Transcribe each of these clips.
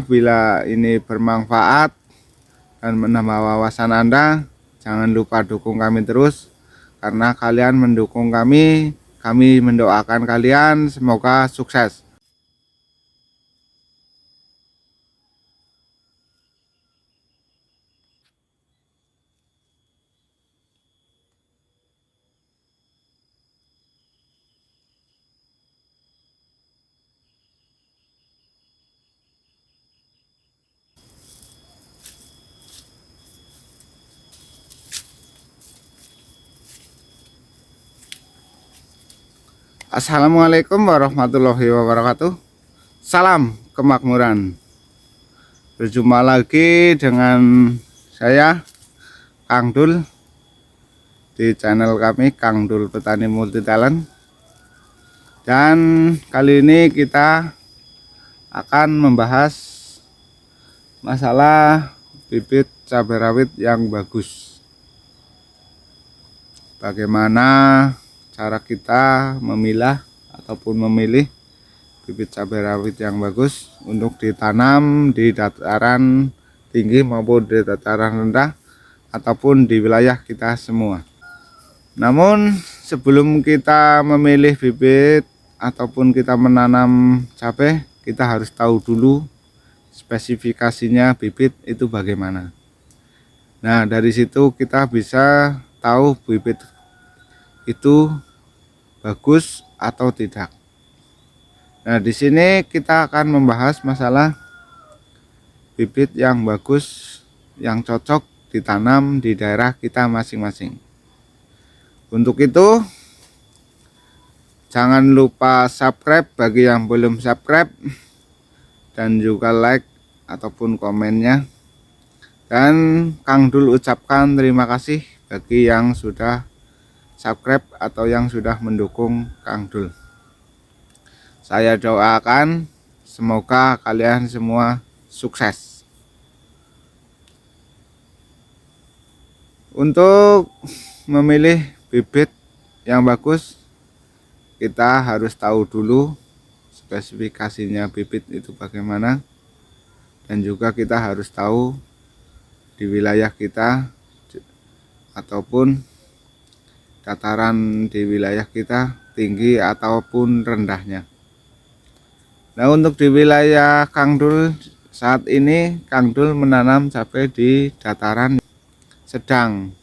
Bila ini bermanfaat dan menambah wawasan Anda, jangan lupa dukung kami terus. Karena kalian mendukung kami mendoakan kalian semoga sukses. Assalamualaikum warahmatullahi wabarakatuh. Salam kemakmuran. Berjumpa lagi dengan saya Kang Dul di channel kami Kang Dul Petani Multi Talent. Dan kali ini kita akan membahas masalah bibit cabai rawit yang bagus. Bagaimana cara kita memilah ataupun memilih bibit cabai rawit yang bagus untuk ditanam di dataran tinggi maupun di dataran rendah ataupun di wilayah kita semua. Namun sebelum kita memilih bibit ataupun kita menanam cabai, kita harus tahu dulu spesifikasinya bibit itu bagaimana. Nah, dari situ kita bisa tahu bibit itu bagus atau tidak. Nah, di sini kita akan membahas masalah bibit yang bagus yang cocok ditanam di daerah kita masing-masing. Untuk itu, jangan lupa subscribe bagi yang belum subscribe dan juga like ataupun komennya. Dan Kang Dul ucapkan terima kasih bagi yang sudah subscribe atau yang sudah mendukung Kang Dul. Saya doakan semoga kalian semua sukses. Untuk memilih bibit yang bagus, kita harus tahu dulu spesifikasinya bibit itu bagaimana, dan juga kita harus tahu di wilayah kita ataupun dataran di wilayah kita tinggi ataupun rendahnya. Nah, untuk di wilayah Kang Dul saat ini, Kang Dul menanam cabai di dataran sedang,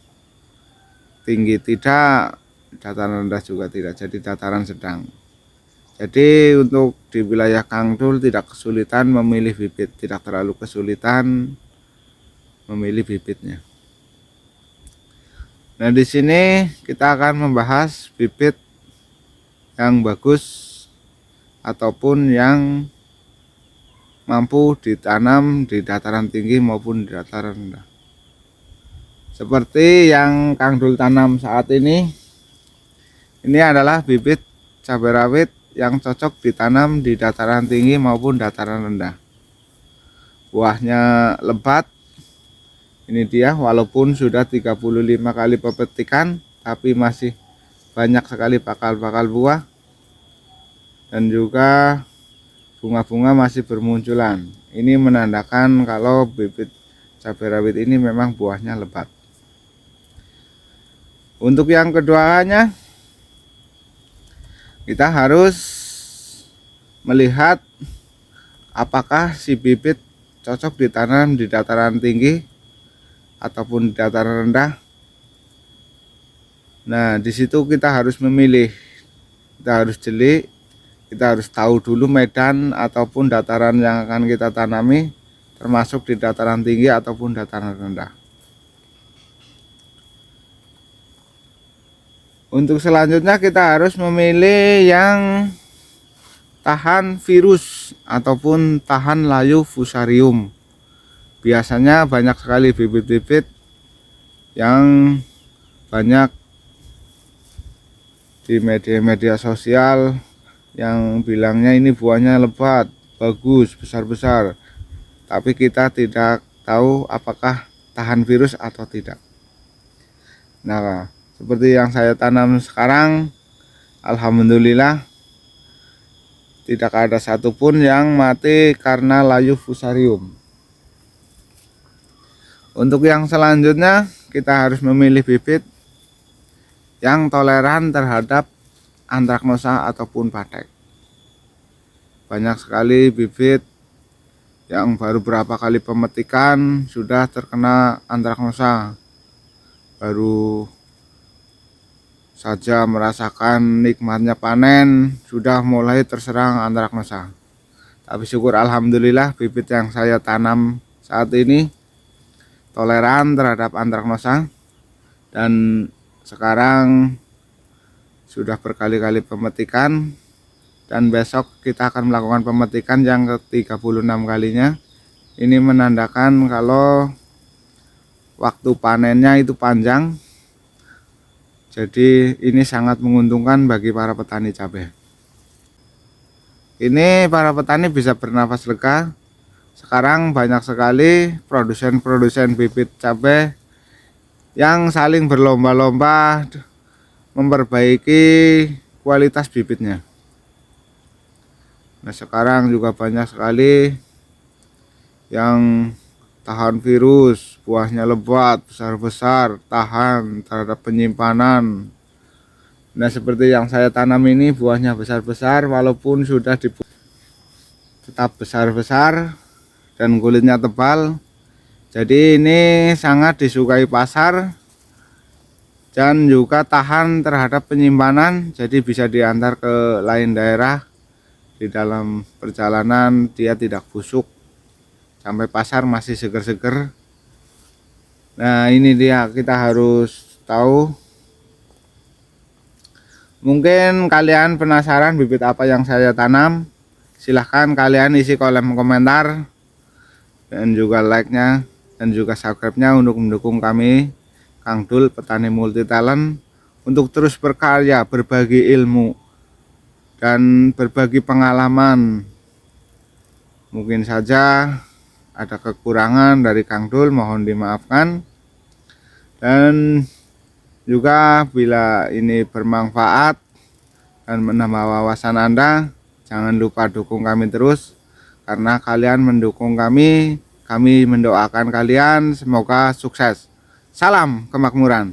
tinggi tidak, dataran rendah juga tidak, jadi dataran sedang. Jadi untuk di wilayah Kang Dul tidak kesulitan memilih bibit, tidak terlalu kesulitan memilih bibitnya. Nah, di sini kita akan membahas bibit yang bagus ataupun yang mampu ditanam di dataran tinggi maupun di dataran rendah. Seperti yang Kang Dul tanam saat ini adalah bibit cabai rawit yang cocok ditanam di dataran tinggi maupun dataran rendah. Buahnya lebat. Ini dia, walaupun sudah 35 kali pepetikan, tapi masih banyak sekali bakal-bakal buah. Dan juga bunga-bunga masih bermunculan. Ini menandakan kalau bibit cabai rawit ini memang buahnya lebat. Untuk yang keduanya, kita harus melihat apakah si bibit cocok ditanam di dataran tinggi ataupun di dataran rendah. Nah, di situ kita harus memilih, kita harus jeli. Kita harus tahu dulu medan ataupun dataran yang akan kita tanami, termasuk di dataran tinggi ataupun dataran rendah. Untuk selanjutnya kita harus memilih yang tahan virus ataupun tahan layu fusarium. Biasanya banyak sekali bibit-bibit yang banyak di media-media sosial yang bilangnya ini buahnya lebat, bagus, besar-besar, tapi kita tidak tahu apakah tahan virus atau tidak. Nah, seperti yang saya tanam sekarang, alhamdulillah tidak ada satupun yang mati karena layu fusarium. Untuk yang selanjutnya, kita harus memilih bibit yang toleran terhadap antraknosa ataupun patek. Banyak sekali bibit yang baru berapa kali pemetikan sudah terkena antraknosa, baru saja merasakan nikmatnya panen sudah mulai terserang antraknosa. Tapi syukur alhamdulillah bibit yang saya tanam saat ini toleran terhadap antraknosa, dan sekarang sudah berkali-kali pemetikan, dan besok kita akan melakukan pemetikan yang ke-36 kalinya. Ini menandakan kalau waktu panennya itu panjang. Jadi ini sangat menguntungkan bagi para petani cabai. Ini para petani bisa bernafas lega. Sekarang banyak sekali produsen-produsen bibit cabai yang saling berlomba-lomba memperbaiki kualitas bibitnya. Nah, sekarang juga banyak sekali yang tahan virus, buahnya lebat, besar-besar, tahan terhadap penyimpanan. Nah, seperti yang saya tanam ini buahnya besar-besar walaupun sudah tetap besar-besar dan kulitnya tebal. Jadi ini sangat disukai pasar dan juga tahan terhadap penyimpanan, jadi bisa diantar ke lain daerah. Di dalam perjalanan dia tidak busuk, sampai pasar masih seger-seger. Nah, ini dia, kita harus tahu. Mungkin kalian penasaran bibit apa yang saya tanam. Silahkan kalian isi kolom komentar dan juga like-nya dan juga subscribe-nya untuk mendukung kami, Kang Dul Petani Multi Talent, untuk terus berkarya, berbagi ilmu dan berbagi pengalaman. Mungkin saja ada kekurangan dari Kang Dul, mohon dimaafkan. Dan juga bila ini bermanfaat dan menambah wawasan Anda, jangan lupa dukung kami terus, karena kalian mendukung kami mendoakan kalian semoga sukses. Salam kemakmuran.